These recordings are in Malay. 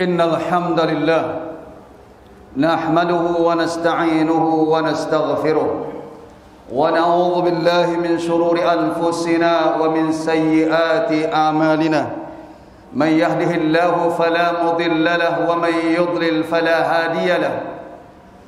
Innal hamdalillah nahmaduhu wa nasta'inuhu wa nastaghfiruh wa na'udzu billahi min shururi anfusina wa min sayyiati a'malina man yahdihillahu fala mudilla lahu wa man yudlil fala hadiya lahu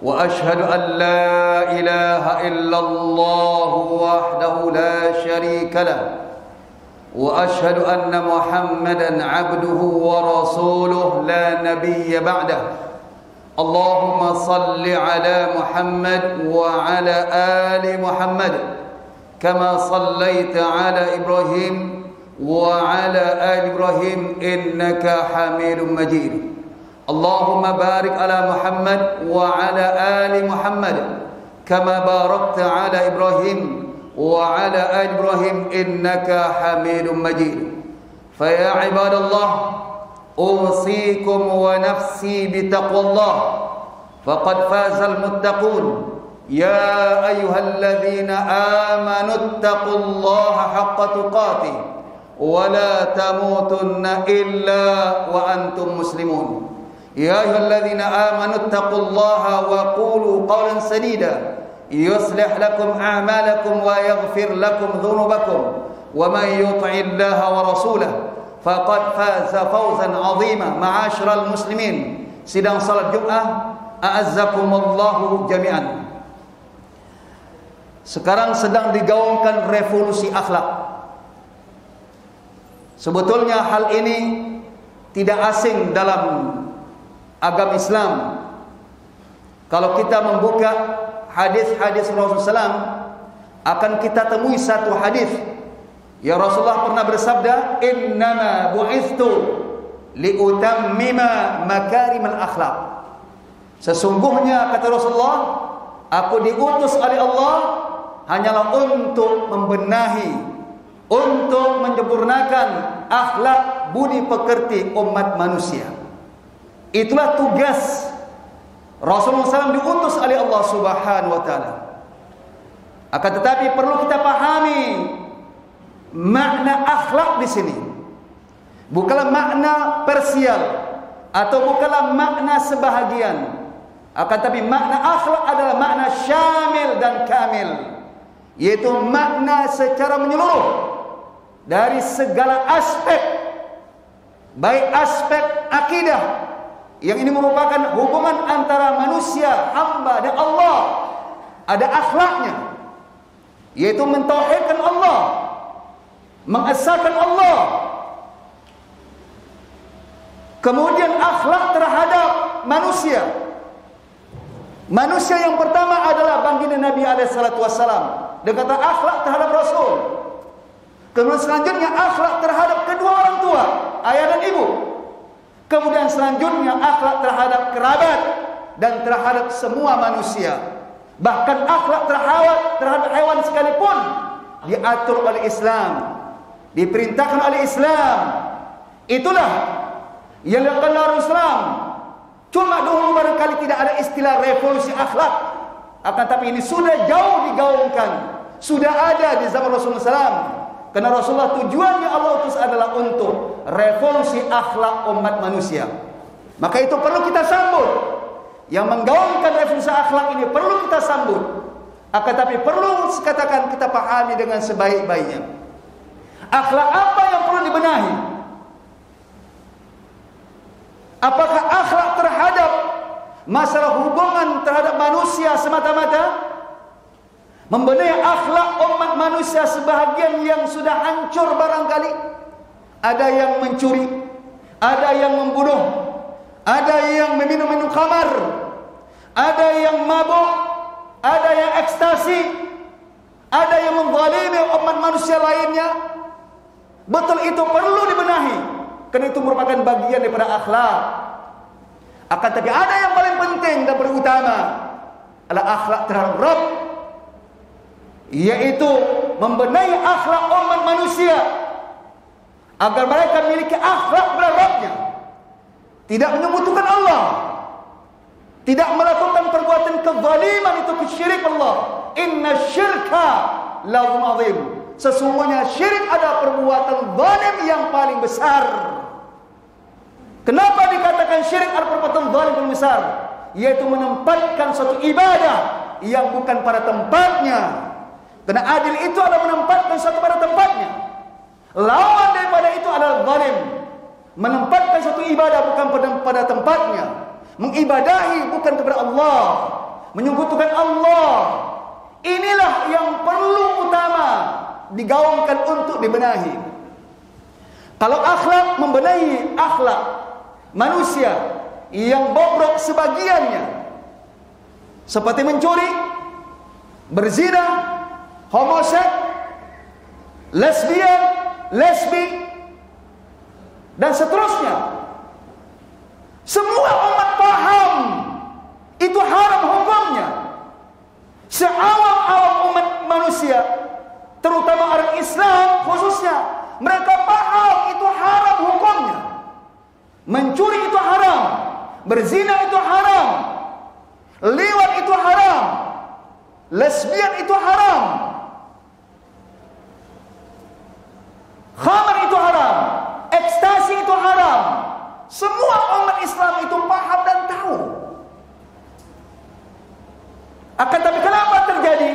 wa ashhadu an la ilaha illallah wahdahu la sharika lahu وأشهد أن محمدًا عبده ورسوله لا نبي بعده اللهم صل على محمد وعلى آل محمد كما صليت على إبراهيم وعلى آل إبراهيم إنك حميد مجيد اللهم بارك على محمد وعلى آل محمد كما باركت على إبراهيم وعلى آل إبراهيم إنك حميد مجيد فيا عباد الله أوصيكم ونفسي بتقوى الله فقد فاز المتقون يا أيها الذين آمنوا اتقوا الله حق تقاته ولا تموتن إلا وأنتم مسلمون يا أيها الذين آمنوا اتقوا الله وقولوا قولا سديدا يصلح لكم أعمالكم ويغفر لكم ذنوبكم ومن يطع الله ورسوله فقد فاز فوزا عظيما معاشر المسلمين sidang salat Jumat a'azzakumullahu jami'an. Sekarang sedang digaungkan revolusi akhlak. Sebetulnya hal ini tidak asing dalam agama Islam. Kalau kita membuka hadis-hadis Rasulullah SAW, akan kita temui satu hadis yang Rasulullah pernah bersabda, innama bu'ithtu liutammima makarimal akhlak. Sesungguhnya kata Rasulullah, aku diutus oleh Allah hanyalah untuk membenahi, untuk menyempurnakan akhlak budi pekerti umat manusia. Itulah tugas Rasulullah SAW diutus oleh Allah Subhanahu wa taala. Akan tetapi perlu kita pahami makna akhlak di sini. Bukanlah makna parsial atau bukanlah makna sebahagian. Akan tetapi makna akhlak adalah makna syamil dan kamil, yaitu makna secara menyeluruh dari segala aspek, baik aspek akidah, yang ini merupakan hubungan antara manusia, hamba dan Allah. Ada akhlaknya, yaitu mentauhidkan Allah, mengesahkan Allah. Kemudian akhlak terhadap manusia. Manusia yang pertama adalah baginda Nabi SAW. Dia kata akhlak terhadap Rasul. Kemudian selanjutnya akhlak terhadap kedua orang tua, ayah dan ibu. Kemudian selanjutnya akhlak terhadap kerabat dan terhadap semua manusia. Bahkan akhlak terhadap hewan sekalipun diatur oleh Islam, diperintahkan oleh Islam. Itulah yang dilakukan oleh Islam. Cuma dulu barangkali tidak ada istilah revolusi akhlak, akan tapi ini sudah jauh digaungkan, sudah ada di zaman Rasulullah SAW. Karena Rasulullah tujuannya Allah utus adalah untuk revolusi akhlak umat manusia. Maka itu perlu kita sambut. Yang menggaungkan revolusi akhlak ini perlu kita sambut. Akan tapi perlu katakan kita pahami dengan sebaik-baiknya. Akhlak apa yang perlu dibenahi? Apakah akhlak terhadap masalah hubungan terhadap manusia semata-mata? Membenahi akhlak umat manusia sebahagian yang sudah hancur barangkali. Ada yang mencuri, ada yang membunuh, ada yang meminum khamar, ada yang mabuk, ada yang ekstasi, ada yang menzalimi umat manusia lainnya. Betul, itu perlu dibenahi, karena itu merupakan bagian daripada akhlak. Akan tapi ada yang paling penting dan berutama adalah akhlak terhadap Rabb, yaitu membenahi akhlak umat manusia agar mereka memiliki akhlak kepada Rabbnya, tidak menyekutukan Allah, tidak melakukan perbuatan kezaliman, itu kesyirik Allah. Inna syirka la zulmun azim. Sesungguhnya syirik adalah perbuatan zalim yang paling besar. Kenapa dikatakan syirik adalah perbuatan zalim paling besar? Yaitu menempatkan suatu ibadah yang bukan pada tempatnya. Karena adil itu adalah menempatkan suatu pada tempatnya. Lawan daripada itu adalah zalim, menempatkan suatu ibadah bukan pada tempatnya, mengibadahi bukan kepada Allah, menyekutukan Allah. Inilah yang perlu utama digaungkan untuk dibenahi. Kalau akhlak, membenahi akhlak manusia yang bobrok sebagiannya, seperti mencuri, berzina, homoseks, lesbian, lesbi, dan seterusnya. Semua umat paham itu haram hukumnya. Seawam-awam umat manusia, terutama orang Islam khususnya, mereka paham itu haram hukumnya. Mencuri itu haram, berzina itu haram, liwat itu haram, lesbian itu haram, khamar itu haram, ekstasi itu haram. Semua umat Islam itu paham dan tahu. Akan tapi kenapa terjadi?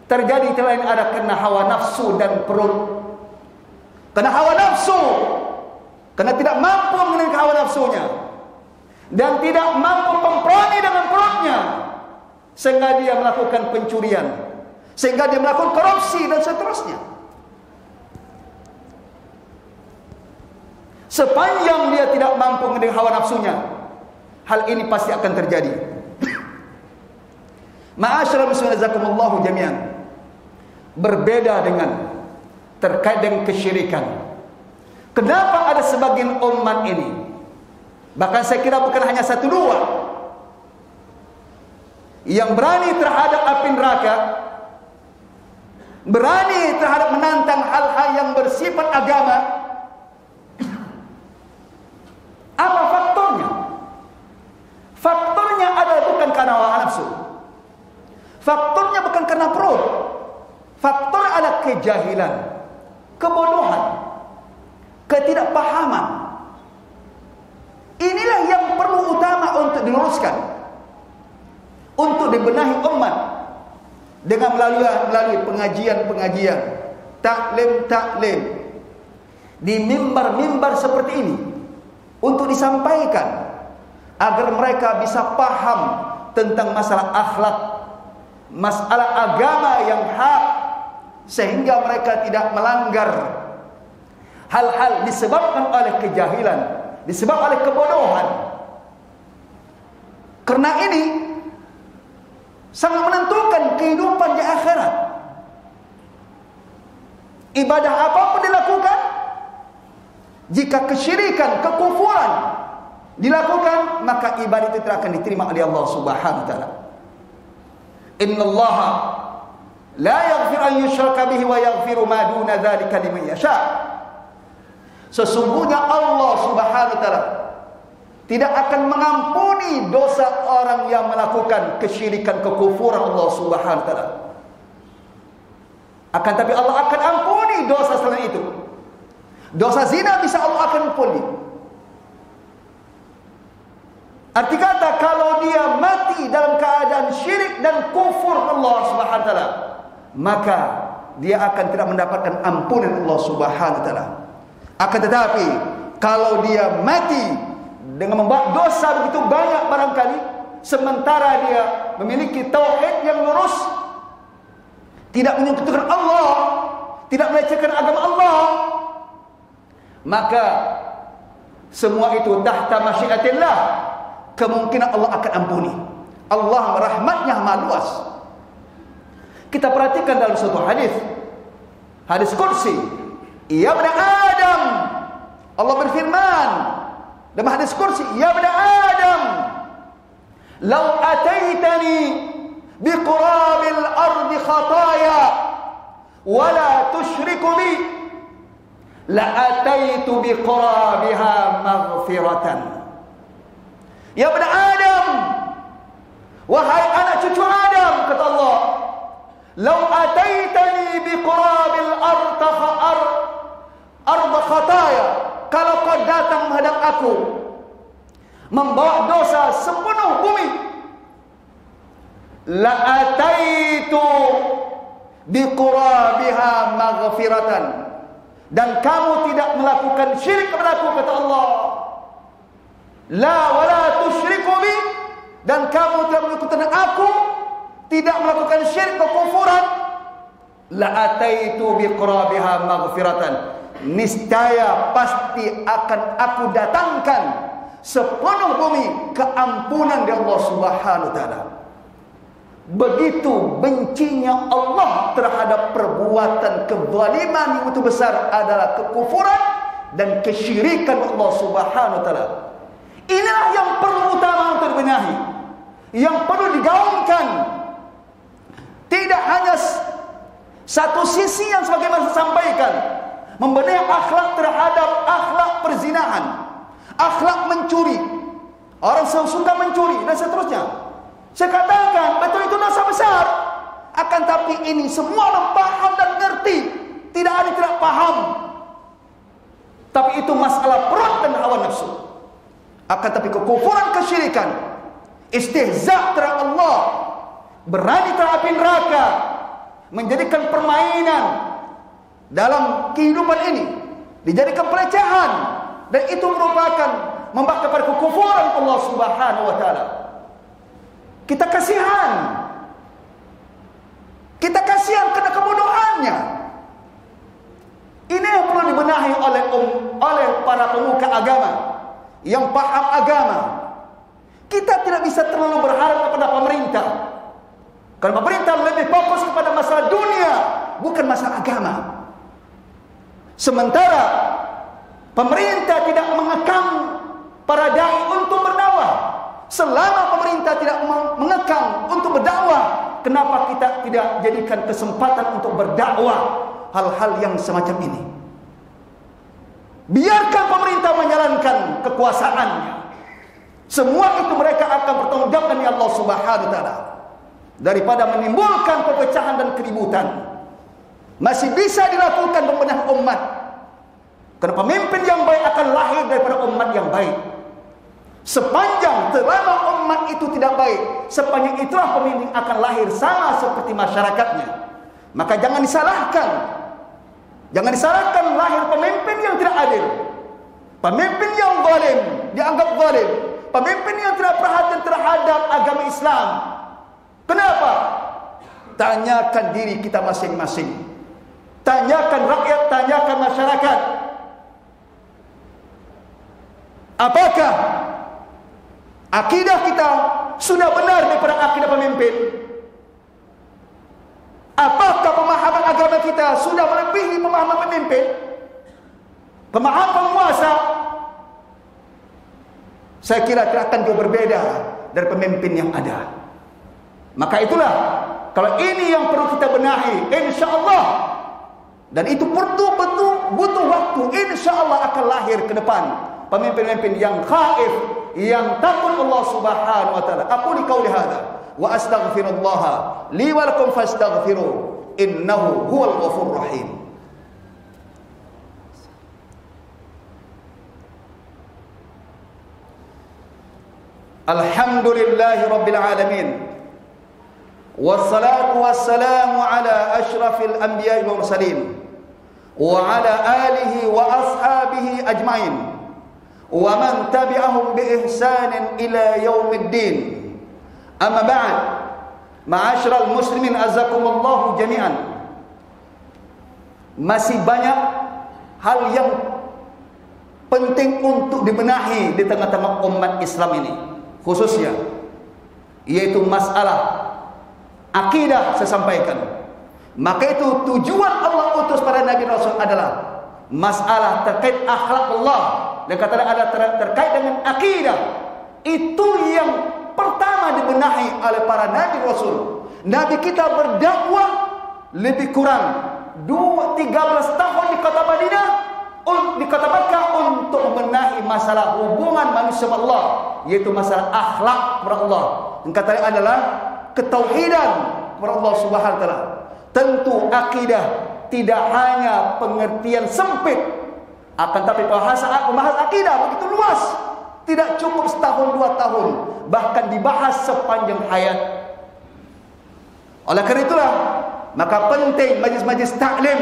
Terjadi selain ada karena hawa nafsu dan perut. Karena hawa nafsu, karena tidak mampu mengendalikan hawa nafsunya dan tidak mampu memperani dengan perutnya, sehingga dia melakukan pencurian, sehingga dia melakukan korupsi dan seterusnya. Sepanjang dia tidak mampu mengendalikan hawa nafsunya, hal ini pasti akan terjadi. Ma'asyiral muslimin jazakumullahu jami'an. Berbeda dengan terkait dengan kesyirikan. Kenapa ada sebagian umat ini, bahkan saya kira bukan hanya satu dua, yang berani terhadap api neraka, berani terhadap menantang hal-hal yang bersifat agama. Apa faktornya? Faktornya adalah bukan karena hawa nafsu, faktornya bukan karena perut, faktor adalah kejahilan, kebodohan, ketidakpahaman. Inilah yang perlu utama untuk diluruskan, untuk dibenahi umat dengan melalui pengajian-pengajian, taklim-taklim di mimbar-mimbar seperti ini, untuk disampaikan agar mereka bisa paham tentang masalah akhlak, masalah agama yang hak, sehingga mereka tidak melanggar hal-hal disebabkan oleh kejahilan, disebabkan oleh kebodohan. Karena ini sangat menentukan kehidupan di akhirat. Ibadah apapun dilakukan, jika kesyirikan, kekufuran dilakukan, maka ibadah itu tidak akan diterima oleh Allah Subhanahu wa taala. Innallaha la yaghfiru an yushraka bihi wa yaghfiru ma duna dzalika liman yasha. Sesungguhnya Allah Subhanahu wa taala tidak akan mengampuni dosa orang yang melakukan kesyirikan, kekufuran Allah Subhanahu wa taala. Akan tapi Allah akan ampuni dosa selain itu. Dosa zina bisa Allah akan ampuni. Arti kata, kalau dia mati dalam keadaan syirik dan kufur Allah Subhanahu wa taala, maka dia akan tidak mendapatkan ampunan Allah Subhanahu wa taala. Akan tetapi kalau dia mati dengan membuat dosa begitu banyak barangkali, sementara dia memiliki tauhid yang lurus, tidak menyekutukan Allah, tidak melecehkan agama Allah, maka semua itu tahta masyiatillah, kemungkinan Allah akan ampuni. Allah rahmatnya maha luas. Kita perhatikan dalam suatu hadis kursi, ya bani Adam, Allah berfirman dalam hadis kursi, ya bani Adam, law ataitani biqurabil ardi khataya wala tusyriku bi la ataitu biqurabiha maghfiratan. Ya bani Adam, wahai anak cucu Adam, kata Allah, "Lau ataitani biqurabil ardh khataya." Kalau kau datang menghadap aku membawa dosa sepenuh bumi, la ataitu biqurabiha maghfiratan, dan kamu tidak melakukan syirik kepada aku, kata Allah. La wala tusyriku bi, dan kamu tidak melakukan aku, tidak melakukan syirik kekufuran. La ataitu biqurabiha maghfiratan, niscaya pasti akan aku datangkan sepenuh bumi keampunan dari Allah Subhanahu wa taala. Begitu bencinya Allah terhadap perbuatan kezaliman yang itu besar adalah kekufuran dan kesyirikan Allah Subhanahu wa taala. Inilah yang perlu utama untuk dibenahi, yang perlu digaungkan. Tidak hanya satu sisi yang sebagaimana saya sampaikan, membenahi akhlak terhadap akhlak perzinahan, akhlak mencuri, orang suka mencuri dan seterusnya. Saya katakan betul itu dosa besar. Akan tapi ini semua orang paham dan ngerti. Tidak ada yang tidak paham. Tapi itu masalah perut dan hawa nafsu. Akan tapi kekufuran, kesyirikan, istihza terhadap Allah, berani terhadap api neraka, menjadikan permainan dalam kehidupan ini, dijadikan pelecehan, dan itu merupakan membawa kepada kekufuran Allah Subhanahu wa taala. Kita kasihan. Kita kasihan karena kebodohannya. Ini yang perlu dibenahi oleh para pemuka agama yang paham agama. Kita tidak bisa terlalu berharap kepada pemerintah, karena pemerintah lebih fokus kepada masalah dunia, bukan masalah agama. Sementara pemerintah tidak mengekang para dai untuk berdakwah. Selama pemerintah tidak mengekang untuk berdakwah, kenapa kita tidak jadikan kesempatan untuk berdakwah hal-hal yang semacam ini? Biarkan pemerintah menjalankan kekuasaannya. Semua itu mereka akan bertanggung jawab dengan Allah Subhanahu wa taala, daripada menimbulkan perpecahan dan keributan. Masih bisa dilakukan pembenahan umat, karena pemimpin yang baik akan lahir daripada umat yang baik. Sepanjang selama umat itu tidak baik, sepanjang itulah pemimpin akan lahir sama seperti masyarakatnya. Maka jangan disalahkan. Jangan disalahkan lahir pemimpin yang tidak adil, pemimpin yang zalim, dianggap zalim, pemimpin yang tidak perhatian terhadap agama Islam. Kenapa? Tanyakan diri kita masing-masing. Tanyakan rakyat, tanyakan masyarakat. Apakah akidah kita sudah benar daripada akidah pemimpin? Apakah pemahaman agama kita sudah melebihi pemahaman pemimpin, pemahaman penguasa? Saya kira tidak akan jauh berbeda dari pemimpin yang ada. Maka itulah, kalau ini yang perlu kita benahi, insya-Allah, dan itu betul-betul butuh waktu, insya-Allah akan lahir ke depan pemimpin-pemimpin yang khaif, yang takut Allah Subhanahu wa taala. Aku liqauli hadza wa astaghfirullah li wa lakum fastaghfiru innahu huwal ghafurur rahim. Alhamdulillahi rabbil alamin, wassalatu wassalamu ala asyrafil anbiya'i wal mursalin wa ala alihi wa ashabihi ajma'in wa man tabi'ahum bi ihsanin ila yaumiddin. Amma ba'd, ma'asyiral muslimin azakumullahu jami'an. Masih banyak hal yang penting untuk dibenahi di tengah-tengah umat Islam ini, khususnya yaitu masalah akidah. Saya sampaikan, maka itu tujuan Allah utus para nabi rasul adalah masalah terkait akhlak Allah, dan kata ada terkait dengan akidah. Itu yang pertama dibenahi oleh para nabi rasul. Nabi kita berdakwah lebih kurang 13 tahun di kota Madinah, di kota Makkah, untuk membenahi masalah hubungan manusia dengan Allah, yaitu masalah akhlak kepada Allah. Dan kata adalah ketauhidan, kepada Allah Subhanahu wa taala. Tentu akidah tidak hanya pengertian sempit, akan tapi pembahasan akidah begitu luas. Tidak cukup setahun 2 tahun, bahkan dibahas sepanjang hayat. Oleh kerana itulah, maka penting majlis-majlis taklim.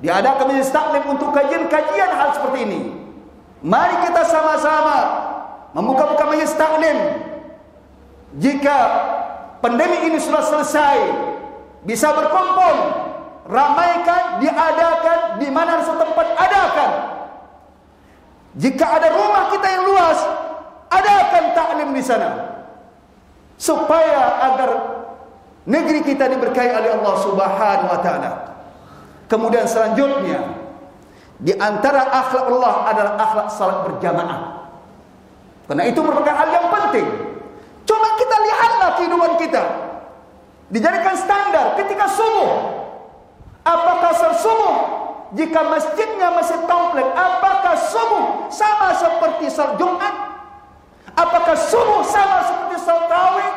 Diadakan majlis taklim untuk kajian-kajian hal seperti ini. Mari kita sama-sama membuka-buka majlis taklim. Jika pandemi ini sudah selesai, bisa berkumpul, ramaikan, diadakan di mana setempat adakan. Jika ada rumah kita yang luas, adakan taklim di sana, supaya agar negeri kita diberkahi oleh Allah Subhanahu wa taala. Kemudian selanjutnya, di antara akhlak Allah adalah akhlak salat berjamaah. Karena itu merupakan hal yang penting. Coba kita lihatlah kehidupan kita. Dijadikan standar ketika subuh. Apakah subuh, jika masjidnya masjid komplek, apakah subuh sama seperti salat Jumat? Apakah subuh sama seperti salat tarawih?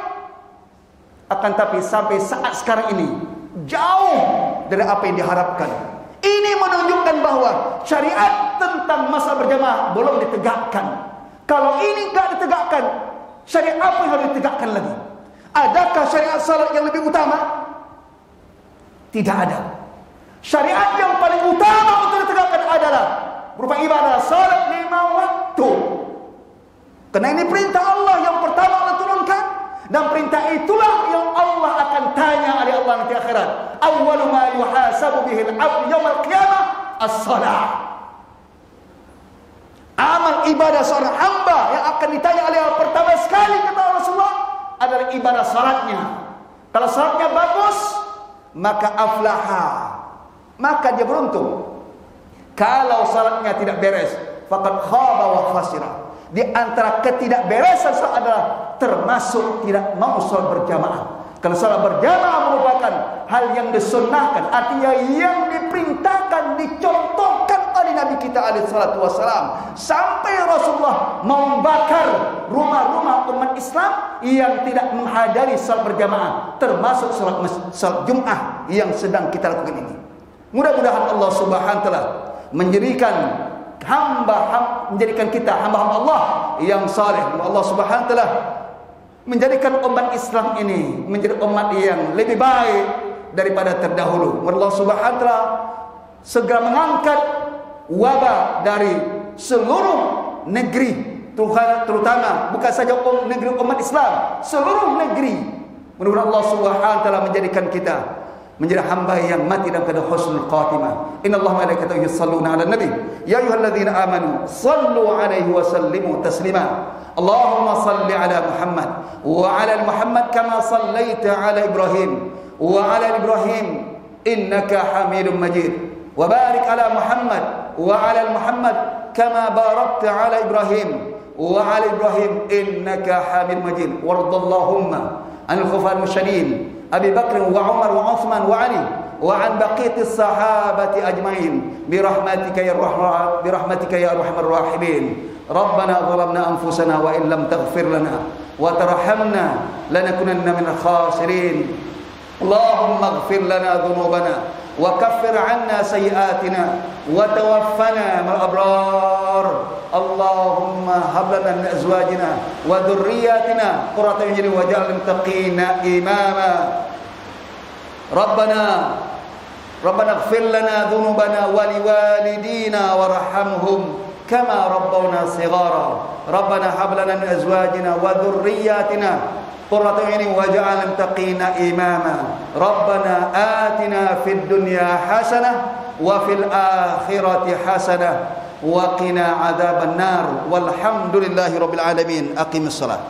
Akan tapi sampai saat sekarang ini jauh dari apa yang diharapkan. Ini menunjukkan bahawa syariat tentang masalah berjamaah belum ditegakkan. Kalau ini tidak ditegakkan, syariat apa yang harus ditegakkan lagi? Adakah syariat salat yang lebih utama? Tidak ada. Syariat yang paling utama untuk ditegakkan adalah berupa ibadah salat 5 waktu. Karena ini perintah Allah yang pertama Allah turunkan, dan perintah itulah yang Allah akan tanya oleh Allah nanti akhirat. Awwalu ma yuhasabu bihi al-'abdu yaumil qiyamah as-shalah. Amal ibadah seorang hamba yang akan ditanya oleh Allah pertama sekali, kata Rasulullah, adalah ibadah salatnya. Kalau salatnya bagus, maka aflaha, maka dia beruntung. Kalau salatnya tidak beres, faqad khaba wa khasira. Di antara ketidakberesan salat adalah termasuk tidak mau salat berjamaah. Kalau salat berjamaah merupakan hal yang disunnahkan, artinya yang diperintahkan, dicontohkan oleh Nabi kita alaihi salatu wasalam, sampai Rasulullah membakar rumah-rumah umat Islam yang tidak menghadiri salat berjamaah, termasuk salat Jumat yang sedang kita lakukan ini. Mudah-mudahan Allah Subhanahu wa taala menjadikan kita hamba-hamba Allah yang saleh. Allah Subhanahu wa taala menjadikan umat Islam ini menjadi umat yang lebih baik daripada terdahulu. Allah Subhanahu wa taala segera mengangkat wabah dari seluruh negeri, terutama bukan saja negeri umat Islam, seluruh negeri. Mudah-mudahan Allah Subhanahu wa taala menjadikan kita menjadi hamba yang mati dalam keadaan husnul khatimah. Innallaha wa malaikatahu yusholluna 'alan nabi ya ayyuhalladzina amanu shallu 'alaihi wa sallimu taslima. Allahumma salli 'ala Muhammad wa 'ala Muhammad kama sallaita 'ala Ibrahim wa 'ala Ibrahim innaka Hamidum Majid. Wa barik 'ala Muhammad wa 'ala Muhammad kama barakta 'ala Ibrahim wa 'ala Ibrahim innaka Hamidum Majid. Wardallahumma 'anil khulafa'il rasyidin Abi Bakr wa Umar wa Uthman wa Ali wa an baqiyatis sahabati ajmain birahmatika ya arhamar rahimin. Rabbana zalamna anfusana wa in lam taghfir lana wa tarhamna lanakunanna minal khasirin. Allahumma ighfir lana dhunubana wa kaffir 'anna sayyi'atina wa tawaffana ma'al abrar. Allahumma hab lana min azwajina wa dhurriyyatina qurrata a'yunin waj'alna lil muttaqina imama. Rabbana ighfir lana dhunubana wa liwalidina warhamhum kama rabbawna shighara. Rabbana hab lana min azwajina wa dhurriyyatina qurrata a'yunin waj'alna lil muttaqina imama. Rabbana atina fid dunya hasanah wa fil akhirati hasanah wa qina adzaban nar. Walhamdulillahi rabbil alamin. Aqimus salat.